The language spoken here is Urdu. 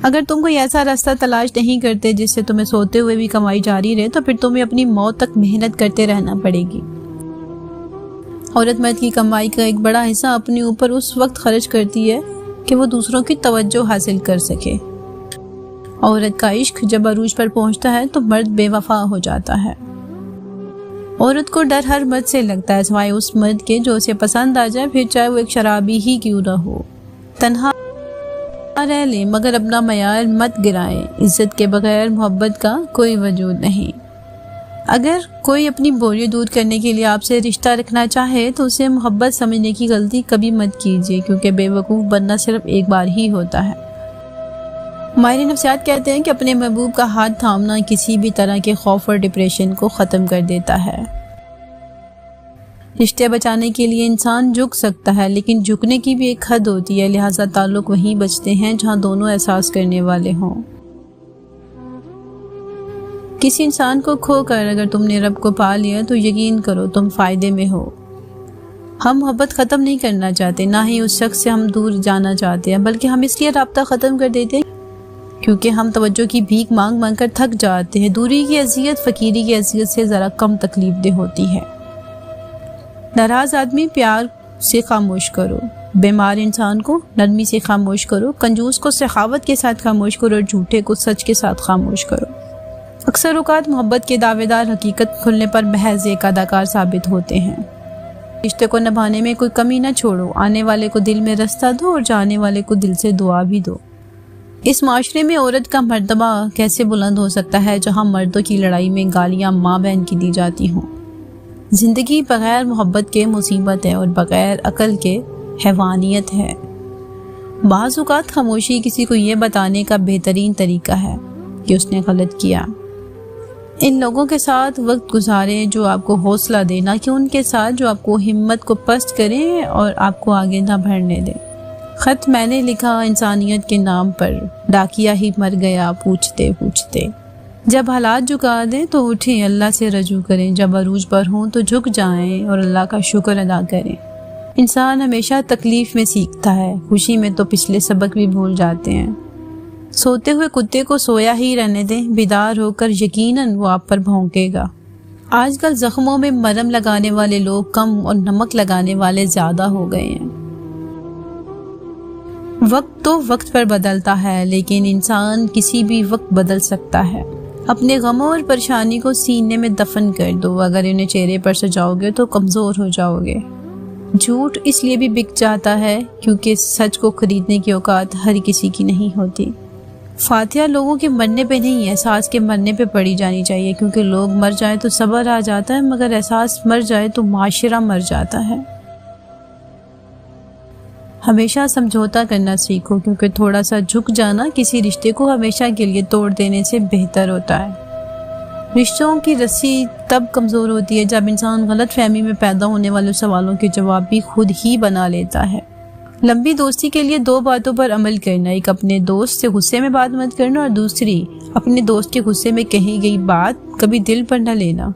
اگر تم کوئی ایسا راستہ تلاش نہیں کرتے جس سے تمہیں سوتے ہوئے بھی کمائی جاری رہے تو پھر تمہیں اپنی موت تک محنت کرتے رہنا پڑے گی۔ عورت مرد کی کمائی کا ایک بڑا حصہ اپنے اوپر اس وقت خرچ کرتی ہے کہ وہ دوسروں کی توجہ حاصل کر سکے۔ عورت کا عشق جب عروج پر پہنچتا ہے تو مرد بے وفا ہو جاتا ہے۔ عورت کو ڈر ہر مرد سے لگتا ہے سوائے اس مرد کے جو اسے پسند آ جائے، پھر چاہے وہ ایک شرابی ہی کیوں نہ ہو۔ تنہا رہ لیں مگر اپنا معیار مت گرائیں، عزت کے بغیر محبت کا کوئی وجود نہیں۔ اگر کوئی اپنی بوریت دور کرنے کے لیے آپ سے رشتہ رکھنا چاہے تو اسے محبت سمجھنے کی غلطی کبھی مت کیجیے، کیونکہ بے وقوف بننا صرف ایک بار ہی ہوتا ہے۔ ماہر نفسیات کہتے ہیں کہ اپنے محبوب کا ہاتھ تھامنا کسی بھی طرح کے خوف اور ڈپریشن کو ختم کر دیتا ہے۔ رشتے بچانے کے لیے انسان جھک سکتا ہے، لیکن جھکنے کی بھی ایک حد ہوتی ہے، لہٰذا تعلق وہیں بچتے ہیں جہاں دونوں احساس کرنے والے ہوں۔ کسی انسان کو کھو کر اگر تم نے رب کو پا لیا تو یقین کرو تم فائدے میں ہو۔ ہم محبت ختم نہیں کرنا چاہتے، نہ ہی اس شخص سے ہم دور جانا چاہتے ہیں، بلکہ ہم اس لیے رابطہ ختم کر دیتے ہیں کیونکہ ہم توجہ کی بھیک مانگ مانگ کر تھک جاتے ہیں۔ دوری کی اذیت فقیری کی اذیت سے ذرا کم تکلیف دہ ہوتی ہے۔ ناراض آدمی پیار سے خاموش کرو، بیمار انسان کو نرمی سے خاموش کرو، کنجوس کو سخاوت کے ساتھ خاموش کرو اور جھوٹے کو سچ کے ساتھ خاموش کرو۔ اکثر اوقات محبت کے دعوے دار حقیقت کھلنے پر محض ایک اداکار ثابت ہوتے ہیں۔ رشتے کو نبھانے میں کوئی کمی نہ چھوڑو، آنے والے کو دل میں رستہ دو اور جانے والے کو دل سے دعا بھی دو۔ اس معاشرے میں عورت کا مرتبہ کیسے بلند ہو سکتا ہے جہاں مردوں کی لڑائی میں گالیاں ماں بہن کی دی جاتی ہوں۔ زندگی بغیر محبت کے مصیبت ہے اور بغیر عقل کے حیوانیت ہے۔ بعض اوقات خاموشی کسی کو یہ بتانے کا بہترین طریقہ ہے کہ اس نے غلط کیا۔ ان لوگوں کے ساتھ وقت گزاریں جو آپ کو حوصلہ دے، نہ کہ ان کے ساتھ جو آپ کو ہمت کو پست کریں اور آپ کو آگے نہ بڑھنے دیں۔ خط میں نے لکھا انسانیت کے نام پر، ڈاکیا ہی مر گیا پوچھتے پوچھتے۔ جب حالات جھکا دیں تو اٹھیں، اللہ سے رجوع کریں، جب عروج پر ہوں تو جھک جائیں اور اللہ کا شکر ادا کریں۔ انسان ہمیشہ تکلیف میں سیکھتا ہے، خوشی میں تو پچھلے سبق بھی بھول جاتے ہیں۔ سوتے ہوئے کتے کو سویا ہی رہنے دیں، بیدار ہو کر یقیناً وہ آپ پر بھونکے گا۔ آج کل زخموں میں مرہم لگانے والے لوگ کم اور نمک لگانے والے زیادہ ہو گئے ہیں۔ وقت تو وقت پر بدلتا ہے، لیکن انسان کسی بھی وقت بدل سکتا ہے۔ اپنے غموں اور پریشانی کو سینے میں دفن کر دو، اگر انہیں چہرے پر سجاؤ گے تو کمزور ہو جاؤ گے۔ جھوٹ اس لیے بھی بک جاتا ہے کیونکہ سچ کو خریدنے کی اوقات ہر کسی کی نہیں ہوتی۔ فاتحہ لوگوں کے مرنے پہ نہیں، احساس کے مرنے پہ پڑھی جانی چاہیے، کیونکہ لوگ مر جائیں تو صبر آ جاتا ہے مگر احساس مر جائے تو معاشرہ مر جاتا ہے۔ ہمیشہ سمجھوتا کرنا سیکھو، کیونکہ تھوڑا سا جھک جانا کسی رشتے کو ہمیشہ کے لیے توڑ دینے سے بہتر ہوتا ہے۔ رشتوں کی رسی تب کمزور ہوتی ہے جب انسان غلط فہمی میں پیدا ہونے والے سوالوں کے جواب بھی خود ہی بنا لیتا ہے۔ لمبی دوستی کے لیے 2 باتوں پر عمل کرنا، ایک اپنے دوست سے غصے میں بات مت کرنا اور دوسری اپنے دوست کے غصے میں کہی گئی بات کبھی دل پر نہ لینا۔